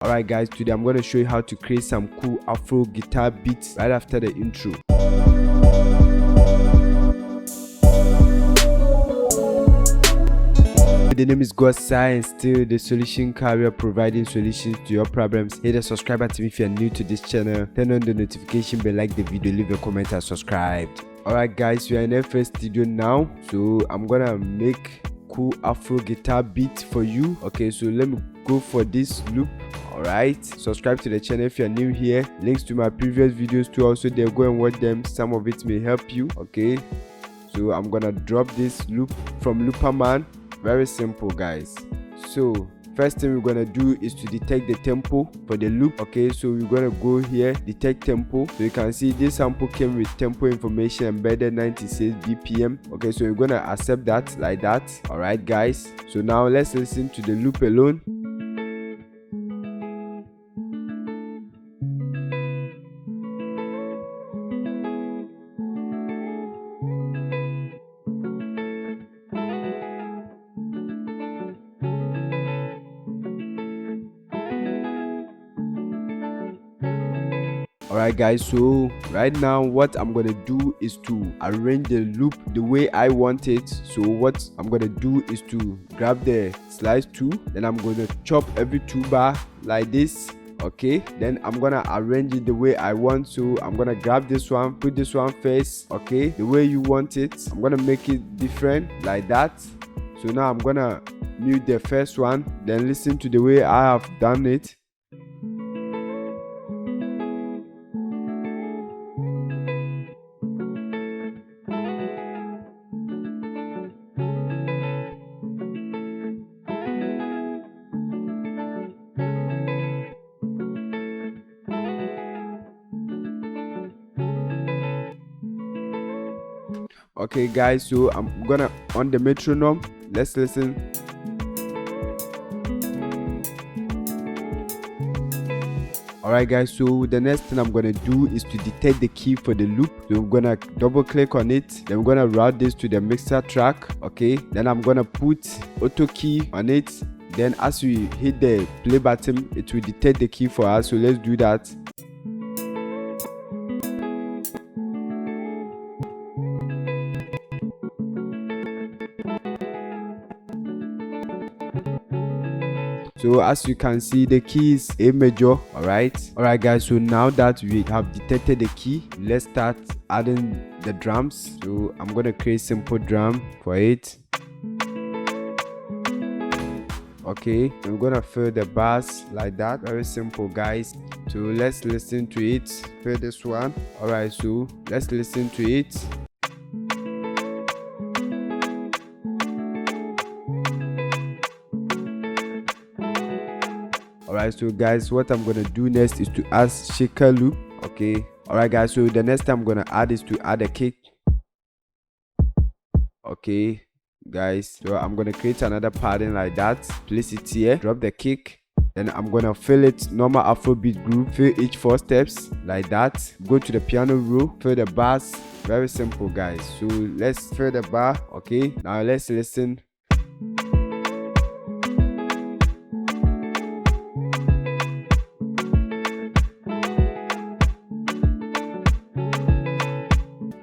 Alright guys, today I'm going to show you how to create some cool Afro guitar beats right after the intro. The name is God Science, still the solution carrier, providing solutions to your problems. Hit the subscribe button if you're new to this channel. Turn on the notification bell, like the video, leave a comment and subscribe. Alright guys, we are in the first studio now, so I'm gonna make cool Afro guitar beat for you. Okay, so let me go for this loop. Alright, subscribe to the channel if you're new here. Links to my previous videos too, also there, go and watch them. Some of it may help you. Okay, so I'm gonna drop this loop from Looperman. Very simple guys. So first thing we're gonna do is to detect the tempo for the loop. Okay, so we're gonna go here, detect tempo. So you can see this sample came with tempo information embedded, 96 BPM. Okay, so we're gonna accept that like that. Alright guys, so now let's listen to the loop alone. Alright guys, so right now what I'm gonna do is to arrange the loop the way I want it. So what I'm gonna do is to grab the slice tool, then I'm gonna chop every 2 bar like this. Okay, then I'm gonna arrange it the way I want. So I'm gonna grab this one, put this one first. Okay, the way you want it. I'm gonna make it different like that. So now I'm gonna mute the first one, then listen to the way I have done it. Okay guys, so I'm gonna on the metronome. Let's listen. Alright guys, so the next thing I'm gonna do is to detect the key for the loop. So I'm gonna double click on it, then I'm gonna route this to the mixer track. Okay, then I'm gonna put auto key on it. Then as we hit the play button, it will detect the key for us. So let's do that. So as you can see, the key is A major. Alright guys, so now that we have detected the key, let's start adding the drums. So I'm gonna create simple drum for it. Okay, I'm gonna fill the bass like that. Very simple guys. So let's listen to it. Fill this one. Alright, so let's listen to it. Alright, so guys, what I'm gonna do next is to add shaker loop. Okay, alright guys, so the next time I'm gonna add is to add a kick. Okay guys, so I'm gonna create another pattern like that, place it here, drop the kick, then I'm gonna fill it normal Afrobeat groove, fill each 4 steps like that, go to the piano roll, fill the bass. Very simple guys. So let's fill the bar. Okay, now let's listen.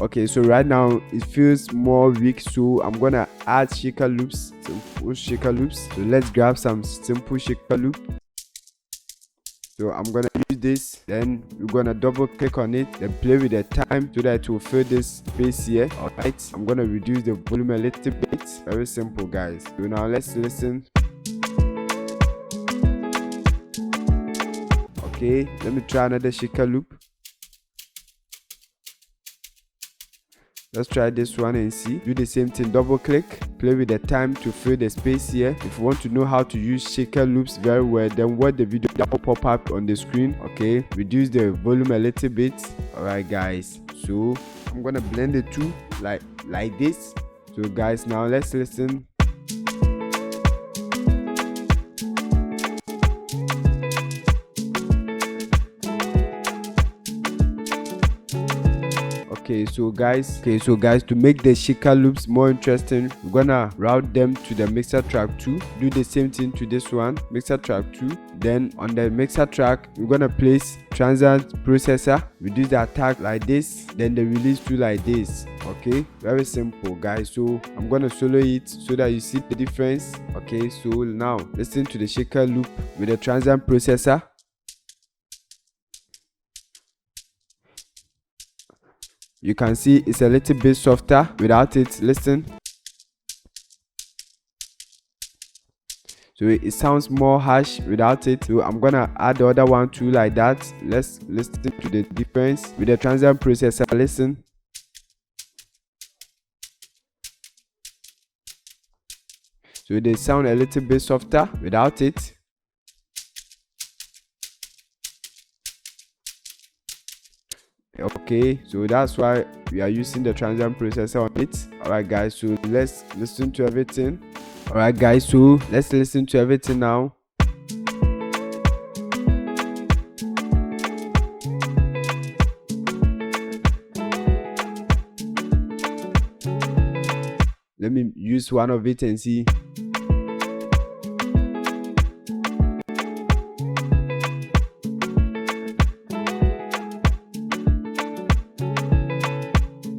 Okay, so right now it feels more weak, so I'm gonna add shaker loops, simple shaker loops. So let's grab some simple shaker loop. So I'm gonna use this, then we're gonna double click on it, then play with the time so that it will fill this space here. Alright, I'm gonna reduce the volume a little bit. Very simple guys. So now let's listen. Okay, let me try another shaker loop. Let's try this one and see. Do the same thing, double click, play with the time to fill the space here. If you want to know how to use shaker loops very well, then watch the video that will pop up on the screen. Okay, reduce the volume a little bit. Alright guys, so I'm gonna blend the two like this. So guys, now let's listen. Okay, so guys, to make the shaker loops more interesting, we're gonna route them to the mixer track 2. Do the same thing to this one, mixer track 2. Then on the mixer track, we're gonna place transient processor, reduce the attack like this, then the release to like this. Okay, very simple guys. So I'm gonna solo it so that you see the difference. Okay, so now listen to the shaker loop with the transient processor. You can see it's a little bit softer without it. Listen. So it sounds more harsh without it. So I'm gonna add the other one too like that. Let's listen to the difference with the transient processor. Listen. So they sound a little bit softer without it. Okay, so that's why we are using the transient processor on it. Alright guys, so let's listen to everything. Alright guys, so let's listen to everything now. Let me use one of it and see.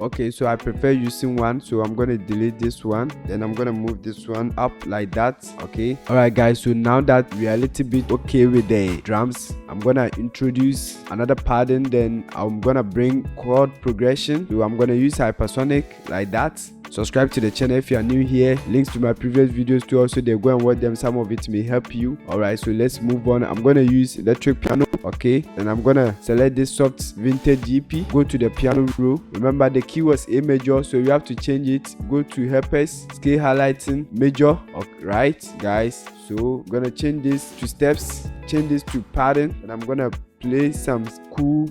Okay, so I prefer using one, so I'm gonna delete this one, then I'm gonna move this one up like that. Okay, alright guys, so now that we are a little bit okay with the drums, I'm gonna introduce another pattern. Then I'm gonna bring chord progression. So I'm gonna use hypersonic like that. Subscribe to the channel if you are new here. Links to my previous videos too, also there, go and watch them, some of it may help you. Alright, so let's move on. I'm gonna use electric piano. Okay, and I'm gonna select this soft vintage GP, go to the piano row. Remember the key was A major, so you have to change it. Go to helpers, scale highlighting major. Right guys, so I'm gonna change this to steps, change this to pattern, and I'm gonna play some cool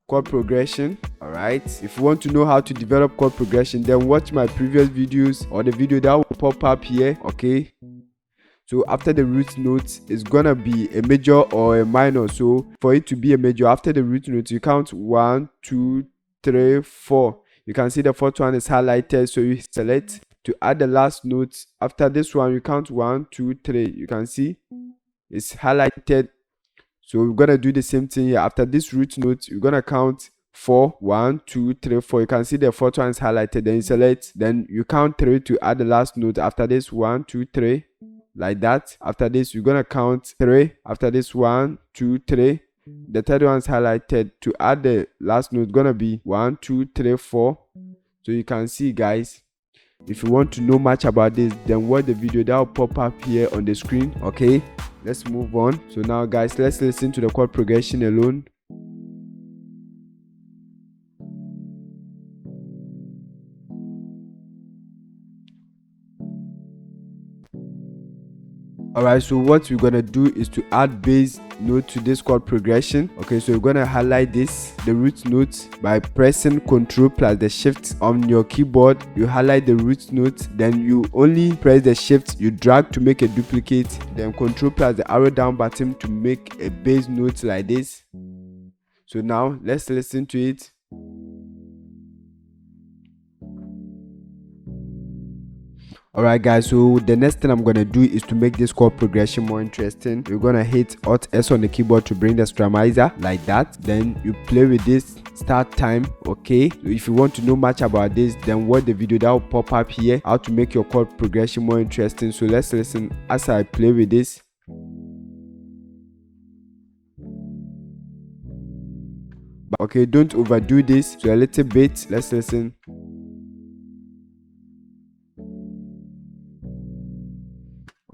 chord progression. Alright, if you want to know how to develop chord progression, then watch my previous videos or the video that will pop up here. Okay, so after the root note, it's gonna be a major or a minor. So for it to be a major, after the root note, you count 1, 2, 3, 4. You can see the fourth one is highlighted, so you select to add the last note. After this one, you count 1, 2, 3. You can see it's highlighted. So we're gonna do the same thing here. After this root note, you're gonna count 4, 1, 2, 3, 4. You can see the fourth one is highlighted. Then you select, then you count 3 to add the last note. After this, 1, 2, 3. Like that. After this, you're gonna count 3. After this, 1, 2, 3. The third one is highlighted. To add the last note, gonna be 1, 2, 3, 4. So you can see guys, if you want to know much about this, then watch the video that will pop up here on the screen. Okay, let's move on. So now guys, let's listen to the chord progression alone. Alright, so what we're gonna do is to add bass note to this chord progression. Okay, so you're gonna highlight this, the root note, by pressing Ctrl plus the shift on your keyboard. You highlight the root note, then you only press the shift, you drag to make a duplicate, then Ctrl plus the arrow down button to make a bass note like this. So now let's listen to it. Alright guys, so the next thing I'm gonna do is to make this chord progression more interesting. You're gonna hit Alt S on the keyboard to bring the strumizer like that. Then you play with this start time. Okay, so if you want to know much about this, then watch the video that will pop up here, how to make your chord progression more interesting. So let's listen as I play with this. Okay, don't overdo this, so a little bit. Let's listen.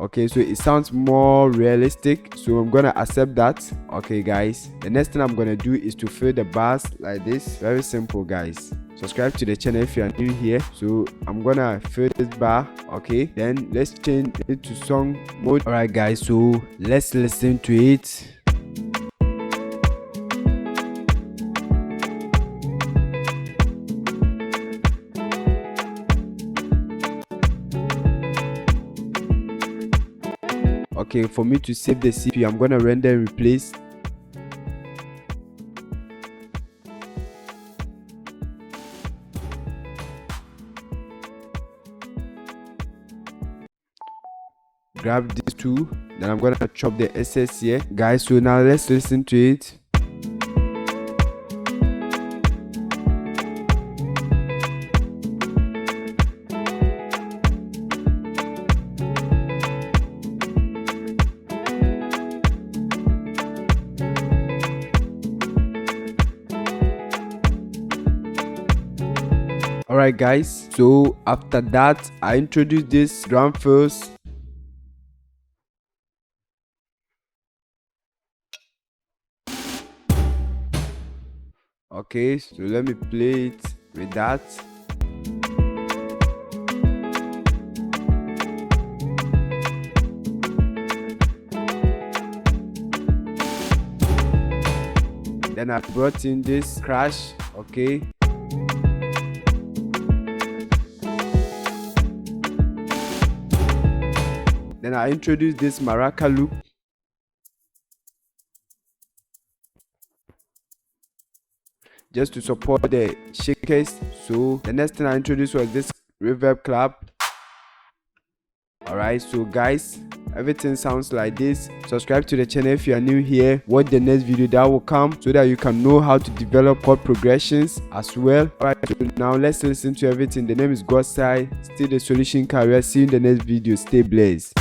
Okay, so it sounds more realistic, so I'm gonna accept that. Okay guys, the next thing I'm gonna do is to fill the bars like this. Very simple guys. Subscribe to the channel if you are new here. So I'm gonna fill this bar. Okay, then let's change it to song mode. Alright guys, so let's listen to it. Okay, for me to save the CPU, I'm gonna render and replace. grab these two, then I'm gonna chop the SS here, guys. So now let's listen to it. Alright guys, so after that I introduced this drum first. Okay, so let me play it with that. Then I brought in this crash, okay. Then I introduced this maraca loop. Just to support the shakers. So the next thing I introduced was this reverb clap. Alright, so guys, everything sounds like this. Subscribe to the channel if you are new here. Watch the next video that will come so that you can know how to develop chord progressions as well. Alright, so now let's listen to everything. The name is Godside, still the solution career. See you in the next video. Stay blessed.